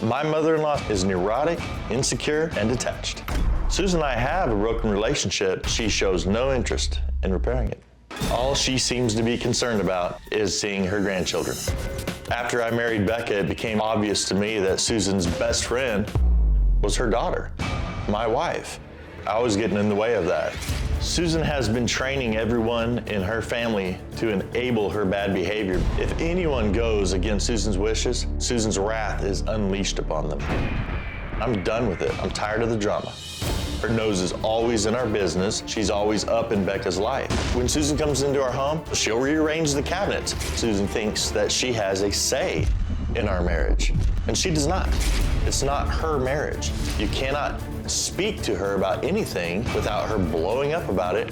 My mother-in-law is neurotic, insecure, and detached. Susan and I have a broken relationship. She shows no interest in repairing it. All she seems to be concerned about is seeing her grandchildren. After I married Becca, it became obvious to me that Susan's best friend was her daughter, my wife. I was getting in the way of that. Susan has been training everyone in her family to enable her bad behavior. If anyone goes against Susan's wishes, Susan's wrath is unleashed upon them. I'm done with it. I'm tired of the drama. Her nose is always in our business. She's always up in Becca's life. When Susan comes into our home, she'll rearrange the cabinets. Susan thinks that she has a say in our marriage, and she does not. It's not her marriage. You cannot speak to her about anything without her blowing up about it.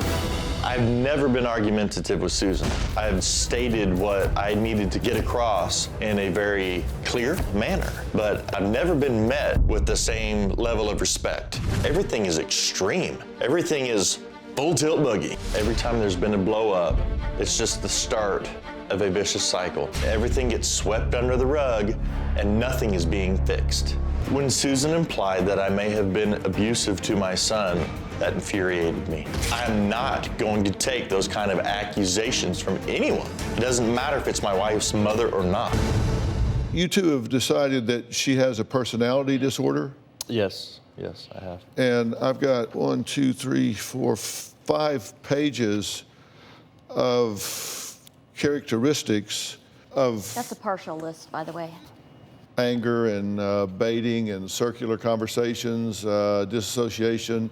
I've never been argumentative with Susan. I've stated what I needed to get across in a very clear manner, but I've never been met with the same level of respect. Everything is extreme. Everything is full tilt boogie. Every time there's been a blow up, it's just the start of a vicious cycle. Everything gets swept under the rug and nothing is being fixed. When Susan implied that I may have been abusive to my son, that infuriated me. I'm not going to take those kind of accusations from anyone. It doesn't matter if it's my wife's mother or not. You two have decided that she has a personality disorder? Yes, I have. And I've got 5 pages of characteristics of... That's a partial list, by the way. Anger and baiting and circular conversations, disassociation,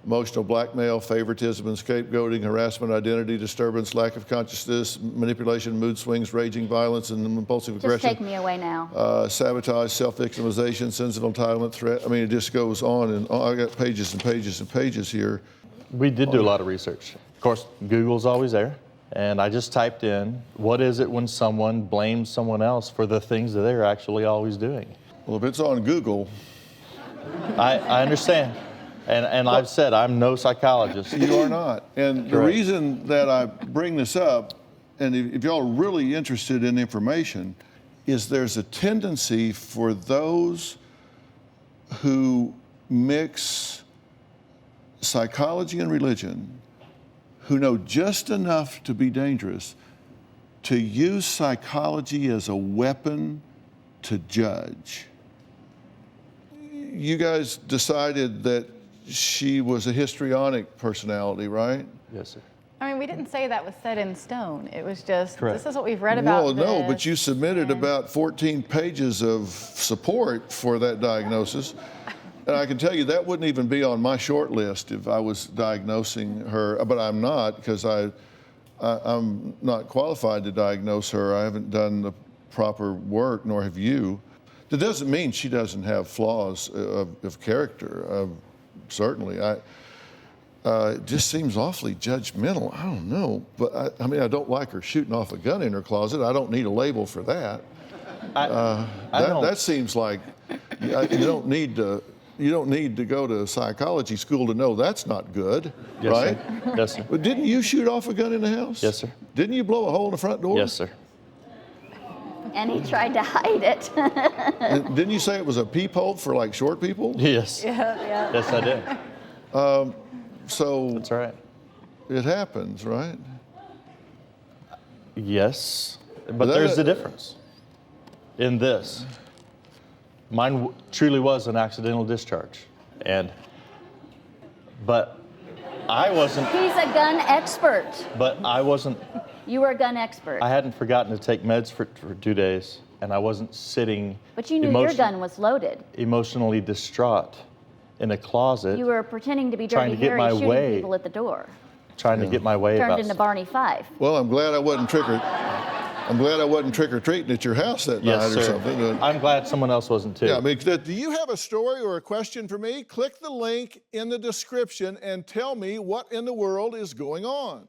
emotional blackmail, favoritism and scapegoating, harassment, identity disturbance, lack of consciousness, manipulation, mood swings, raging violence, and impulsive aggression. Just take me away now. Sabotage, self-victimization, sensitive entitlement, threat. I mean, it just goes on and on. I got pages and pages and pages here. We did do a lot of research. Of course, Google's always there. And I just typed in, what is it when someone blames someone else for the things that they're actually always doing? Well, if it's on Google. I understand. And I've said I'm no psychologist. You are not. And the reason that I bring this up, and if y'all are really interested in information, is there's a tendency for those who mix psychology and religion, who know just enough to be dangerous, to use psychology as a weapon to judge. You guys decided that she was a histrionic personality, right? Yes, sir. I mean, we didn't say that was set in stone. It was just, Correct. This is what we've read about. Well, no, but you submitted about 14 pages of support for that diagnosis. And I can tell you that wouldn't even be on my short list if I was diagnosing her, but I'm not, because I'm not qualified to diagnose her. I haven't done the proper work, nor have you. That doesn't mean she doesn't have flaws of character. Certainly, it just seems awfully judgmental. I don't know, but I mean, I don't like her shooting off a gun in her closet. I don't need a label for that. That seems like you don't need to go to psychology school to know that's not good, yes, right? Sir. Yes, sir. But didn't you shoot off a gun in the house? Yes, sir. Didn't you blow a hole in the front door? Yes, sir. And he tried to hide it. And didn't you say it was a peephole for like short people? Yes. Yeah. Yes, I did. So That's right. it happens, right? Yes, but there's a difference in this. Mine truly was an accidental discharge, but I wasn't. He's a gun expert. But I wasn't. You were a gun expert. I hadn't forgotten to take meds for 2 days, and I wasn't sitting. But you knew your gun was loaded. Emotionally distraught in a closet. You were pretending to be trying Dirty to get Harry my shooting way. people at the door. Trying to get my way Turned about into Barney Fife. Well, I'm glad I wasn't trick-or-treating at your house that Yes, night or sir. something. I'm glad someone else wasn't too. Yeah, I mean, do you have a story or a question for me? Click the link in the description and tell me what in the world is going on.